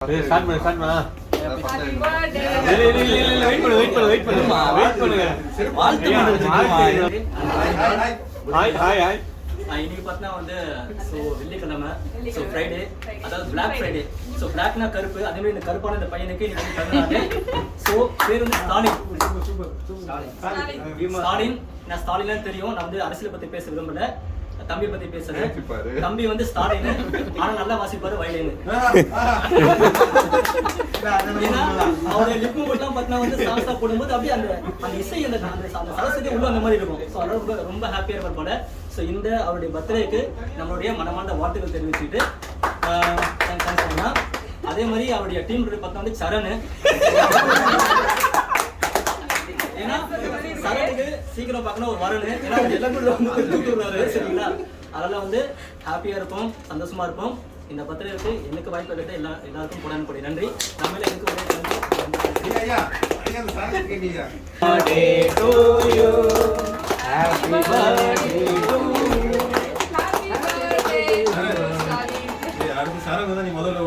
Start பண்ணு wait பண்ணுங்க இன்னைக்கு பார்த்தா வந்து வெள்ளிக்கிழமை ஃப்ரைடே, அதாவது பிளாக் ஃப்ரைடே. பிளாக்னா கருப்பு, அதே மாதிரி இந்த கருப்பான இந்த பையனுக்கு இன்னைக்கு பிறந்தநாள். பேர் வந்து ஸ்டாலின். நான் ஸ்டாலின் தெரியும். நான் வந்து அரசியலை பத்தி பேச விரும்பல, தம்பி பத்தி பேசுறேன். தம்பி வந்து ஸ்டாலின், ஆனா நல்லா வாசிப்பாரு வயலின். அவருடைய லிப் மூவ்மெண்ட்லாம் பார்த்தா வந்து சாங்ஸா போடும்போது அப்படியே அந்த இசை அந்த சரஸ்வதி உள்ள அந்த மாதிரி இருக்கும். அதனால ரொம்ப ஹாப்பியா இருப்பார் போல. இந்த அவருடைய பர்த்டேக்கு நம்மளுடைய மனமார்ந்த வாழ்த்துக்கள் தெரிவிச்சுட்டு அதே மாதிரி அவருடைய டீம் பார்த்தா வந்து சரண். ஏன்னா சரணுக்கு சீக்கிரம் பார்க்கணும் ஒரு வரணும். ஏன்னா எல்லாமே சரிங்களா? அதெல்லாம் வந்து ஹாப்பியா இருப்போம், சந்தோஷமா இருப்போம். இந்த பர்த்டேக்கு எனக்கு வாய்ப்பு கிடைத்த எல்லாருக்கும் கொடான நன்றி. நம்மள எனக்கு ஒரே நன்றி. முதல்ல